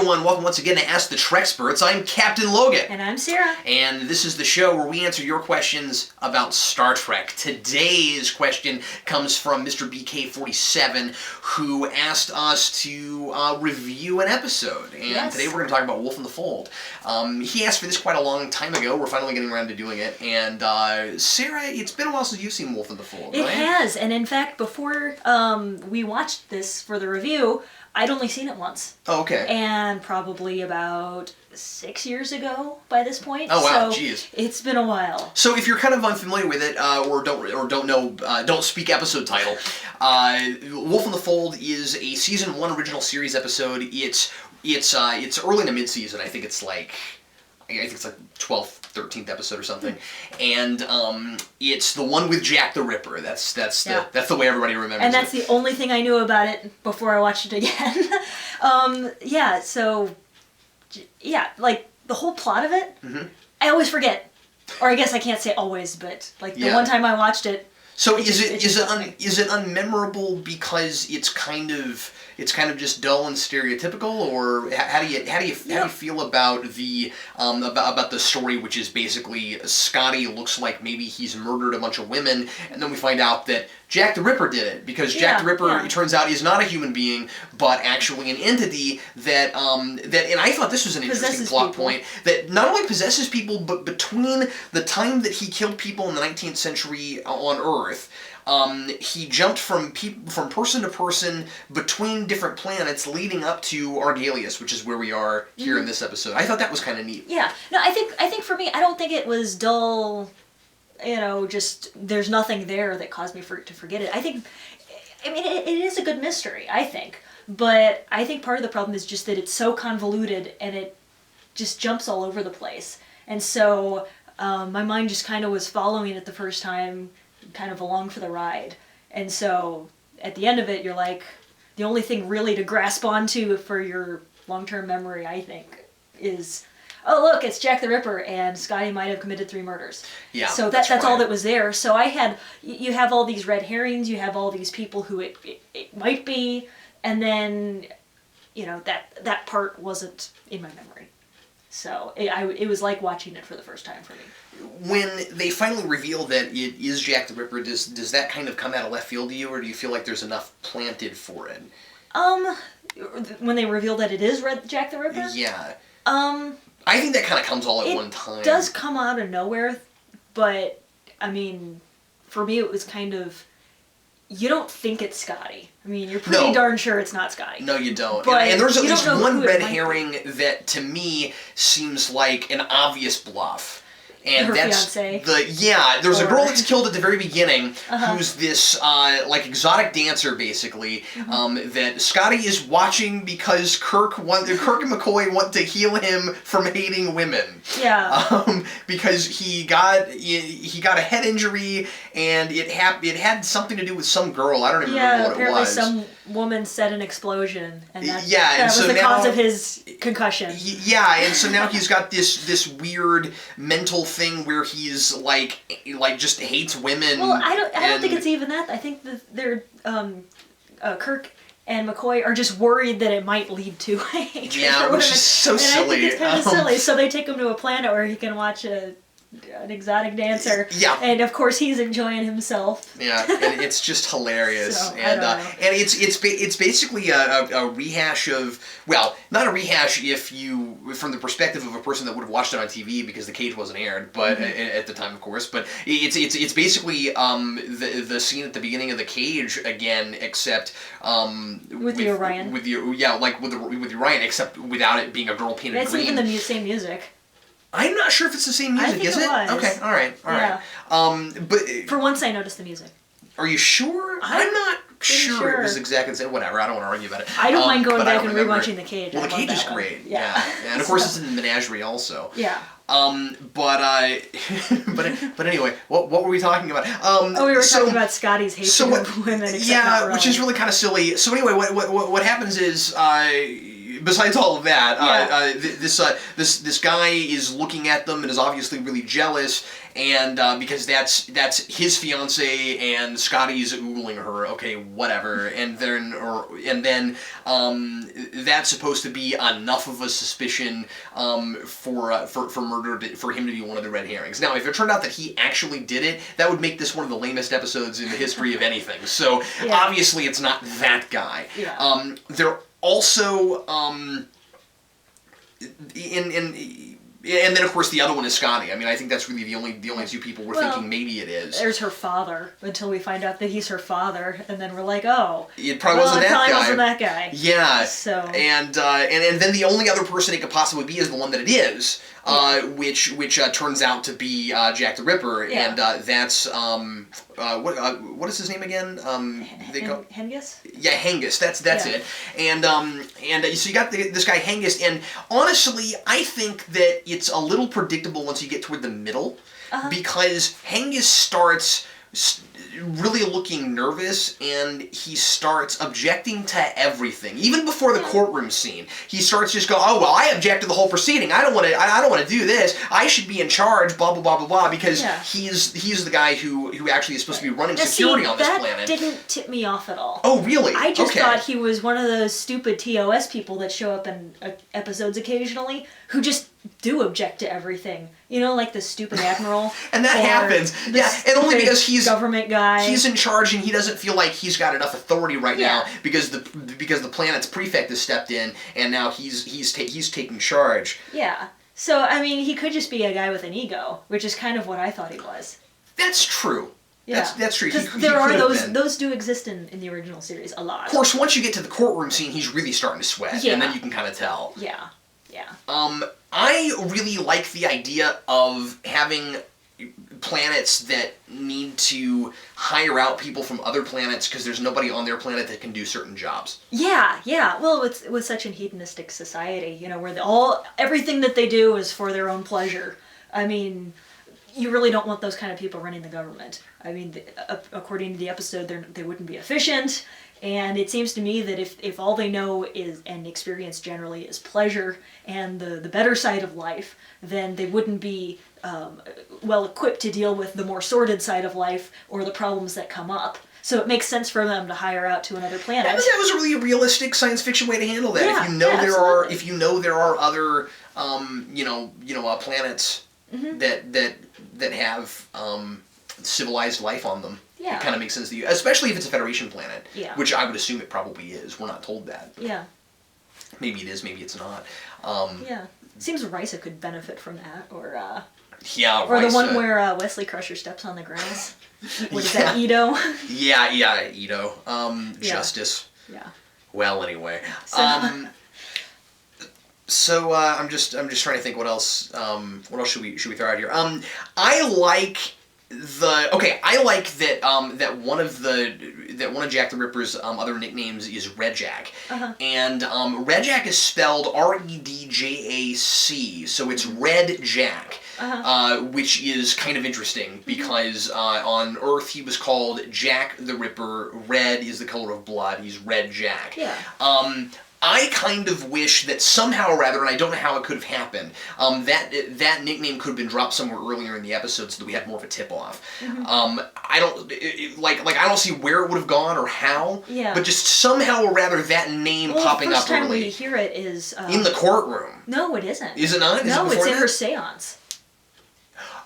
everyone, welcome once again to Ask the Treksperts. I'm Captain Logan. And I'm Sarah. And this is the show where we answer your questions about Star Trek. Today's question comes from Mr. BK47, who asked us to review an episode. And today we're going to talk about Wolf in the Fold. He asked for this quite a long time ago. We're finally getting around to doing it. And Sarah, it's been a while since you've seen Wolf in the Fold, right? It has. And in fact, before we watched this for the review, I'd only seen it once. Oh, okay. And probably about 6 years ago by this point. Oh, wow, so jeez. It's been a while. So if you're kind of unfamiliar with it, or don't speak episode title, Wolf in the Fold is a season 1 original series episode. It's early in the mid-season. I think it's like 12th, 13th episode or something, and it's the one with Jack the Ripper. That's the way everybody remembers it. And that's the only thing I knew about it before I watched it again. Like the whole plot of it, I always forget, or I guess I can't say always, but like the one time I watched it. So is it unmemorable because it's kind of just dull and stereotypical, or how do you feel about the story, which is basically Scotty looks like maybe he's murdered a bunch of women, and then we find out that Jack the Ripper did it, because Jack the Ripper, it turns out, is not a human being, but actually an entity that and I thought this was an interesting plot point, that not only possesses people, but between the time that he killed people in the 19th century on Earth, he jumped from person to person between different planets, leading up to Argalius, which is where we are here in this episode. I thought that was kind of neat. Yeah. No, I think for me, I don't think it was dull. Just there's nothing there that caused me to forget it. It is a good mystery, I think. But I think part of the problem is just that it's so convoluted and it just jumps all over the place. And so my mind just kind of was following it the first time, kind of along for the ride. And so at the end of it, you're like, the only thing really to grasp onto for your long-term memory, I think, is, oh, look, it's Jack the Ripper, and Scotty might have committed 3 murders. Yeah, so that's all that was there. So you have all these red herrings, you have all these people who it might be, and then, that part wasn't in my memory. So it was like watching it for the first time for me. When they finally reveal that it is Jack the Ripper, does that kind of come out of left field to you, or do you feel like there's enough planted for it? When they reveal that it is Jack the Ripper? Yeah. I think that kind of comes all at one time. It does come out of nowhere, but, for me it was kind of, you don't think it's Scotty. You're pretty darn sure it's not Scotty. No, you don't. But and there's at least one red herring that, to me, seems like an obvious bluff. And that's fiancé. There's a girl that's killed at the very beginning, who's this exotic dancer, basically, that Scotty is watching because Kirk and McCoy want to heal him from hating women. Yeah. Because he got a head injury, and it had something to do with some girl. I don't even remember what it was. Apparently some woman set an explosion, and that was the cause of his concussion. And so now he's got this weird mental thing where he's like just hates women. Well, I don't think it's even that. I think that they're Kirk and McCoy are just worried that it might lead to hatred. Yeah, which is so silly. I think it's kind of silly. So they take him to a planet where he can watch an exotic dancer. Yeah. And of course he's enjoying himself. Yeah, and it's just hilarious. So, and it's basically a rehash of, well, not a rehash if you, from the perspective of a person that would have watched it on TV because the cage wasn't aired, but at the time, of course. But it's basically the scene at the beginning of the cage again, except with the Orion. With the Orion, except without it being a girl painted green. It's even the same music. I'm not sure if it's the same music, is it? Was. Okay, all right. But for once, I noticed the music. Are you sure? I'm not sure it was exactly the same. Whatever, I don't want to argue about it. I don't mind going back and rewatching The Cage. Well, The Cage is great. Yeah. And of course, it's in the Menagerie also. Yeah. But anyway, what were we talking about? We were talking about Scotty's hatred of women. Which is really kind of silly. So anyway, what happens is besides all of that, Yeah. this guy is looking at them and is obviously really jealous, and because that's his fiance, and Scotty's oogling her. Okay, whatever. And then that's supposed to be enough of a suspicion for murder for him to be one of the red herrings. Now, if it turned out that he actually did it, that would make this one of the lamest episodes in the history of anything. So obviously, it's not that guy. Yeah. They're also and then of course the other one is Scotty. I mean, I think that's really the only two people we're thinking maybe it is. There's her father until we find out that he's her father, and then we're like, oh, it probably wasn't that guy. Yeah. So and then the only other person it could possibly be is the one that it is, which turns out to be Jack the Ripper, and that's what is his name again? Hengist? Yeah, Hengist. That's it. And so you got this guy Hengist, and honestly, I think that it's a little predictable once you get toward the middle, because Hengist starts really looking nervous, and he starts objecting to everything. Even before the courtroom scene, he starts just going, "Oh well, I object to the whole proceeding. I don't want to do this. I should be in charge." Blah blah blah blah blah. Because he's the guy who actually is supposed to be running security on this planet. That didn't tip me off at all. Oh really? I just thought he was one of those stupid TOS people that show up in episodes occasionally who just do object to everything. You know, like the stupid admiral. And that happens. Yeah, and only because he's government guy. He's in charge, and he doesn't feel like he's got enough authority right now because the planet's prefect has stepped in, and now he's taking charge. Yeah. So I mean, he could just be a guy with an ego, which is kind of what I thought he was. That's true. Yeah. That's true. Because there are those do exist in the original series a lot. Of course, once you get to the courtroom scene, he's really starting to sweat, and then you can kind of tell. Yeah. Yeah. I really like the idea of having planets that need to hire out people from other planets because there's nobody on their planet that can do certain jobs. Yeah, yeah. Well, with such a hedonistic society, you know, where everything that they do is for their own pleasure. I mean, you really don't want those kind of people running the government. I mean, according to the episode, they wouldn't be efficient. And it seems to me that if all they know is, and experience generally, is pleasure and the better side of life, then they wouldn't be well equipped to deal with the more sordid side of life or the problems that come up. So it makes sense for them to hire out to another planet. That was a really realistic science fiction way to handle that. Yeah, if you know there are other planets that have civilized life on them. Yeah. It kind of makes sense to you, especially if it's a Federation planet, which I would assume it probably is. We're not told that. Yeah. Maybe it is, maybe it's not. Yeah. It seems Risa could benefit from that, or Risa. The one where Wesley Crusher steps on the grass. What is that, Edo? Yeah, Edo. Justice. Yeah. Well, anyway. So I'm just trying to think what else should we throw out here. I like that one of Jack the Ripper's other nicknames is Red Jack, and Red Jack is spelled Redjac, so it's Red Jack, which is kind of interesting because on Earth he was called Jack the Ripper. Red is the color of blood. He's Red Jack. Yeah. I kind of wish that somehow or rather, and I don't know how it could have happened, that nickname could have been dropped somewhere earlier in the episode so that we had more of a tip-off. I don't see where it would have gone or how, but just somehow or rather that name popping up early. The first time we hear it is... in the courtroom. No, it isn't. Is it not? No, it's in her seance.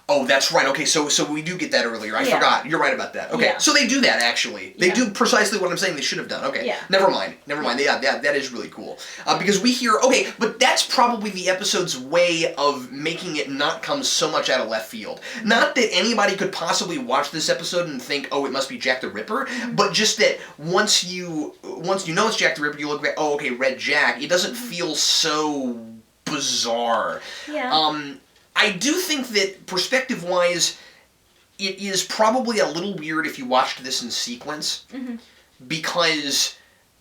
Oh, that's right. Okay, so we do get that earlier. I forgot. You're right about that. Okay, so they do that, actually. They do precisely what I'm saying they should have done. Okay, never mind. Yeah, that is really cool. Because we hear, but that's probably the episode's way of making it not come so much out of left field. Not that anybody could possibly watch this episode and think, oh, it must be Jack the Ripper, but just that once you know it's Jack the Ripper, you look back, oh, okay, Red Jack. It doesn't feel so bizarre. Yeah. I do think that, perspective-wise, it is probably a little weird if you watched this in sequence, because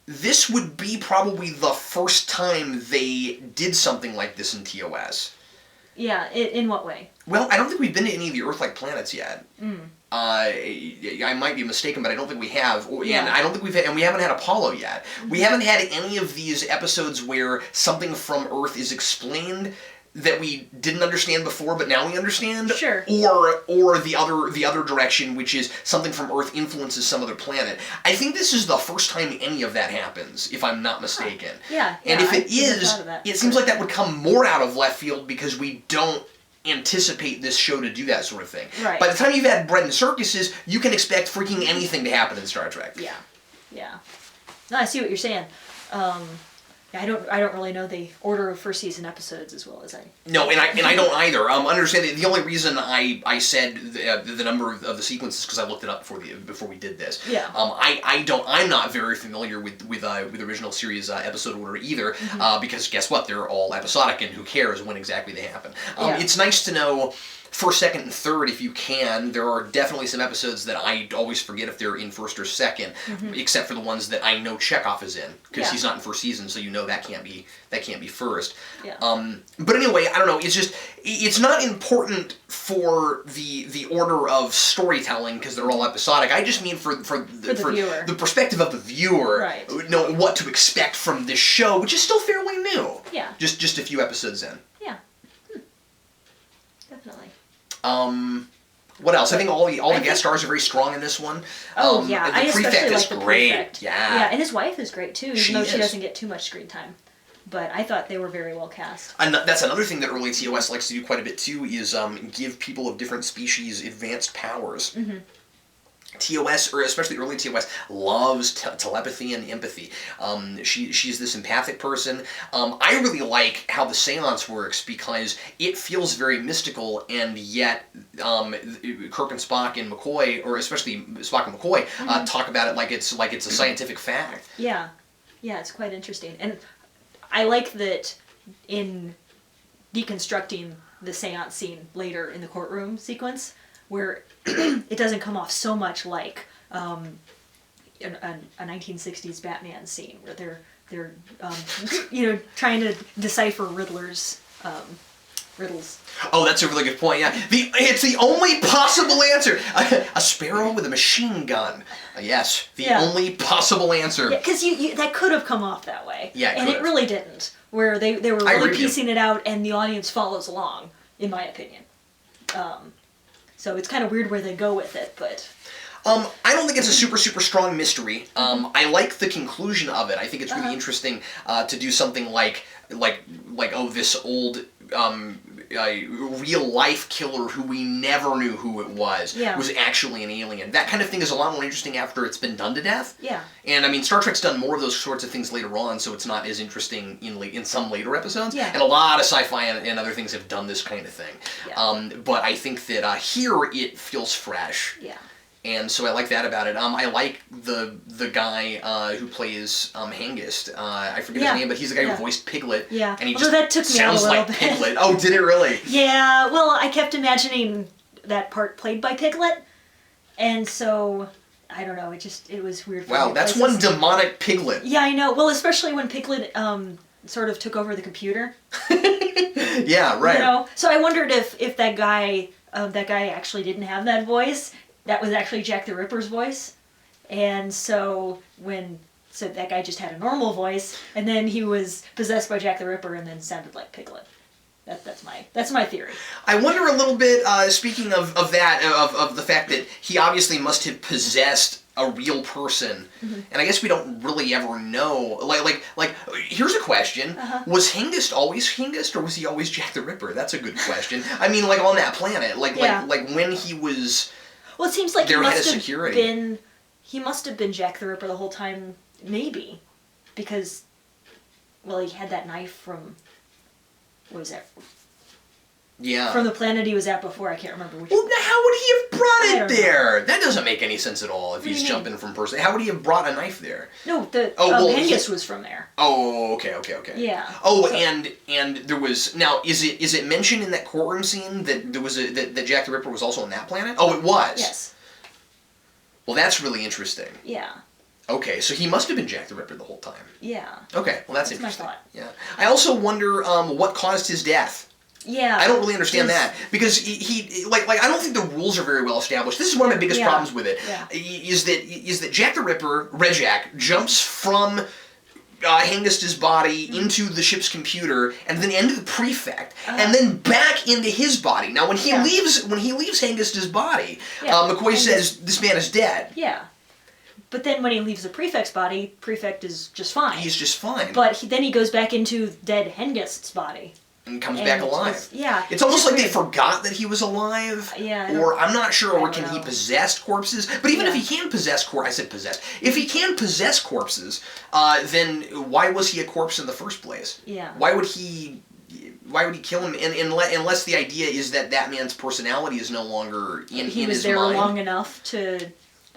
this would be probably the first time they did something like this in TOS. Yeah, in what way? Well, I don't think we've been to any of the Earth-like planets yet. I might be mistaken, but I don't think we have. Yeah. And I don't think we haven't had Apollo yet. We haven't had any of these episodes where something from Earth is explained that we didn't understand before, but now we understand. Sure. Or the other direction, which is something from Earth influences some other planet. I think this is the first time any of that happens, if I'm not mistaken. Yeah. And if it I never is, thought of that. it seems like that would come more out of left field because we don't anticipate this show to do that sort of thing. Right. By the time you've had bread and circuses, you can expect freaking anything to happen in Star Trek. Yeah. Yeah. No, I see what you're saying. I don't really know the order of first season episodes as well as I. No, and I don't either. Understand the only reason I said the number of the sequences because I looked it up before we did this. Yeah. I'm not very familiar with original series episode order either because guess what, they're all episodic and who cares when exactly they happen. It's nice to know first, second, and third if you can. There are definitely some episodes that I always forget if they're in first or second, except for the ones that I know Chekhov is in because he's not in first season, so you know that can't be first. Yeah. But anyway, I don't know. It's not important for the order of storytelling because they're all episodic. I just mean for viewer. the perspective of the viewer, right. knowing what to expect from this show, which is still fairly new. Yeah. Just a few episodes in. Yeah. Definitely. What else? I think all the guest stars are very strong in this one. Oh yeah, the I prefect especially is like the great. prefect. Yeah. Yeah, and his wife is great too, even though she is. doesn't get too much screen time. But I thought they were very well cast. And that's another thing that early TOS likes to do quite a bit too is give people of different species advanced powers. TOS, or especially early TOS, loves telepathy and empathy. She's this empathic person. I really like how the seance works because it feels very mystical, and yet Kirk and Spock and McCoy, or especially Spock and McCoy, talk about it like it's a scientific fact. Yeah, it's quite interesting, and I like that in deconstructing the seance scene later in the courtroom sequence, where it doesn't come off so much like a 1960s Batman scene where they're trying to decipher Riddler's riddles. Oh, that's a really good point. Yeah, it's the only possible answer. A sparrow with a machine gun. Yes, the only possible answer. Yeah, because that could have come off that way. Yeah, and it really didn't. Where they were really piecing it out, and the audience follows along, in my opinion. So it's kind of weird where they go with it, but. I don't think it's a super strong mystery. I like the conclusion of it. I think it's really interesting to do something like this old real life killer who we never knew who it was was actually an alien. That kind of thing is a lot more interesting after it's been done to death. Yeah. And I mean, Star Trek's done more of those sorts of things later on, so it's not as interesting in some later episodes. Yeah. And a lot of sci-fi and other things have done this kind of thing. Yeah. But I think that here it feels fresh. Yeah. And so I like that about it. I like the guy who plays Hengist. I forget his name, but he's the guy who voiced Piglet. Yeah. And he Although that took me sounds a little like bit. Piglet. Oh, did it really? Yeah. Well, I kept imagining that part played by Piglet, and so I don't know. It was weird. For Wow, me. that's one demonic Piglet. Yeah, I know. Well, especially when Piglet sort of took over the computer. Yeah, right. You know. So I wondered if that guy actually didn't have that voice. That was actually Jack the Ripper's voice, and so that guy just had a normal voice, and then he was possessed by Jack the Ripper, and then sounded like Piglet. That's my theory. I wonder a little bit. Speaking of that, of the fact that he obviously must have possessed a real person, and I guess we don't really ever know. Like here's a question: was Hengist always Hengist, or was he always Jack the Ripper? That's a good question. I mean, like on that planet, like when he was. Well, it seems like he must have been Jack the Ripper the whole time, maybe, because, well, he had that knife from, what was that? Yeah. From the planet he was at before, I can't remember which. Well, how would he have brought it there? Know. That doesn't make any sense at all if he's jumping from person. How would he have brought a knife there? No, Hengist was from there. Oh, okay. Yeah. Oh, so, and there was now. Is it mentioned in that courtroom scene that there was that Jack the Ripper was also on that planet? Oh, it was. Yes. Well, that's really interesting. Yeah. Okay, so he must have been Jack the Ripper the whole time. Yeah. Okay, well that's interesting. My thought. Yeah. I also wonder what caused his death. Yeah. I don't really understand that because he like I don't think the rules are very well established. This is one of my biggest problems with it. Yeah. Is that Jack the Ripper, Red Jack, jumps from Hengist's body into the ship's computer, and then into the prefect, and then back into his body. Now, when he leaves Hengist's body, McCoy says this man is dead. Yeah. But then when he leaves the prefect's body, prefect is just fine. He's just fine. But then he goes back into dead Hengist's body. And comes back alive. It's almost like they forgot that he was alive. Yeah. Or I'm not sure, or can he possess corpses? But even if he can possess If he can possess corpses, then why was he a corpse in the first place? Yeah. Why would he kill him? Unless the idea is that man's personality is no longer in his mind. He was there long enough to...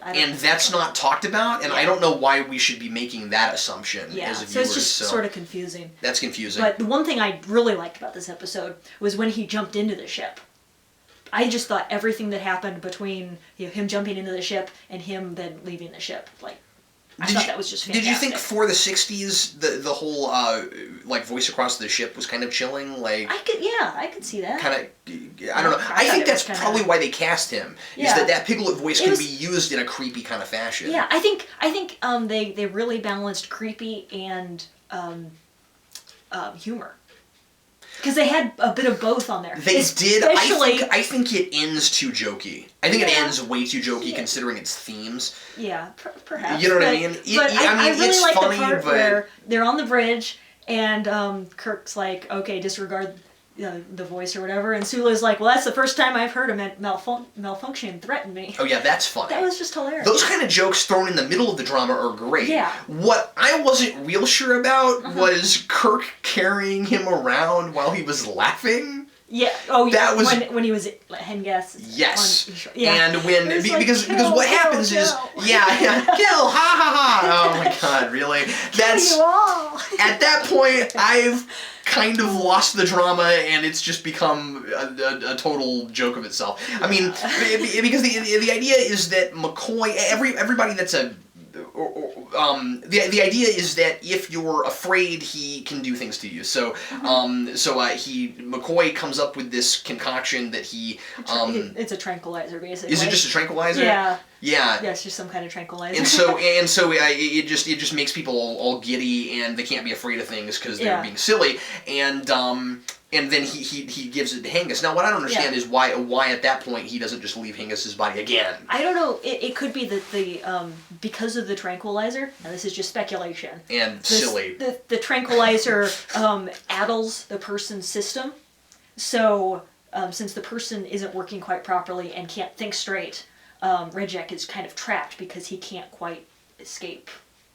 And that's not talked about, and I don't know why we should be making that assumption as viewers. So it's just sort of confusing. That's confusing. But the one thing I really liked about this episode was when he jumped into the ship. I just thought everything that happened between him jumping into the ship and him then leaving the ship, I thought that was just fantastic. Did you think for the 60s, the whole, voice across the ship was kind of chilling? I could see that. Kind of, I don't know. I think that's probably why they cast him, is that Piglet voice can be used in a creepy kind of fashion. Yeah, I think they really balanced creepy and humor. Because they had a bit of both on there. They did. I think it ends too jokey. I think it ends way too jokey considering its themes. Yeah, perhaps. You know what I mean? I really it's like funny, the part where they're on the bridge and Kirk's like, okay, disregard the voice or whatever, and Sula's like, well, that's the first time I've heard a malfunction threaten me. Oh yeah, that's funny. That was just hilarious. Those kind of jokes thrown in the middle of the drama are great. Yeah. What I wasn't real sure about was Kirk carrying him around while he was laughing. Yeah. Oh, yeah. That was when he was Hengest. Yes. Yeah. And when because what happens is kill, ha ha ha. Oh my God, really? That's kill you all. At that point, I've kind of lost the drama, and it's just become a total joke of itself. I mean, because the idea is that McCoy, everybody that's the idea is that if you're afraid, he can do things to you. So, McCoy comes up with this concoction that he. It's a tranquilizer, basically. Is it just a tranquilizer? Yeah. Yeah. Yeah, it's just some kind of tranquilizer. And so it just makes people all giddy, and they can't be afraid of things because they're being silly. And then he gives it to Hengist. Now, what I don't understand is why at that point he doesn't just leave Hengist's body again. I don't know. It could be that because of the tranquilizer. Now, this is just speculation. And silly. The tranquilizer addles the person's system. So since the person isn't working quite properly and can't think straight, Red Jack is kind of trapped because he can't quite escape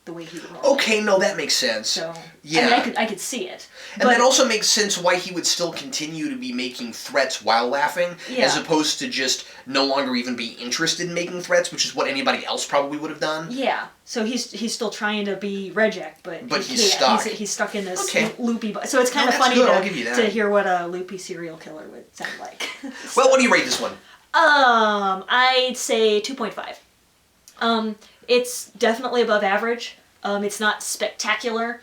the way he would normally. Okay, no, that makes sense. So, yeah. I mean, I could see it. And that also makes sense why he would still continue to be making threats while laughing, as opposed to just no longer even be interested in making threats, which is what anybody else probably would have done. Yeah. So he's still trying to be Red Jack, but he's stuck. He's stuck in this loopy. So it's kind of funny to hear what a loopy serial killer would sound like. Well, what do you rate this one? I'd say 2.5. It's definitely above average. It's not spectacular.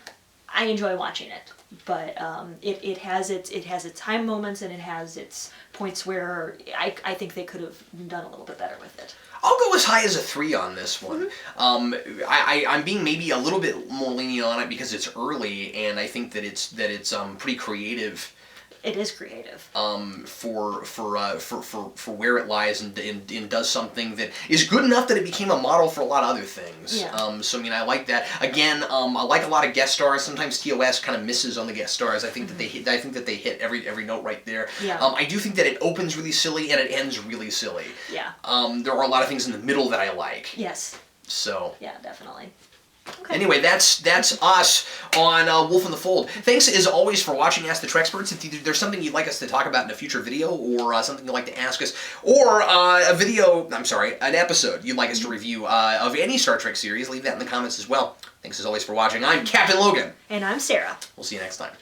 I enjoy watching it, but it has its high moments and it has its points where I think they could have done a little bit better with it. I'll go as high as a 3 on this one. Mm-hmm. I'm being maybe a little bit more lenient on it because it's early, and I think that it's pretty creative. It is creative. For where it lies and does something that is good enough that it became a model for a lot of other things. Yeah. So I mean, I like that. Again, I like a lot of guest stars. Sometimes TOS kind of misses on the guest stars. I think that they hit. I think that they hit every note right there. Yeah. I do think that it opens really silly and it ends really silly. Yeah. There are a lot of things in the middle that I like. Yes. So. Yeah, definitely. Okay. Anyway, that's us on Wolf in the Fold. Thanks as always for watching Ask the Treksperts. If there's something you'd like us to talk about in a future video, or something you'd like to ask us, or an episode you'd like us to review of any Star Trek series, leave that in the comments as well. Thanks as always for watching. I'm Captain Logan. And I'm Sarah. We'll see you next time.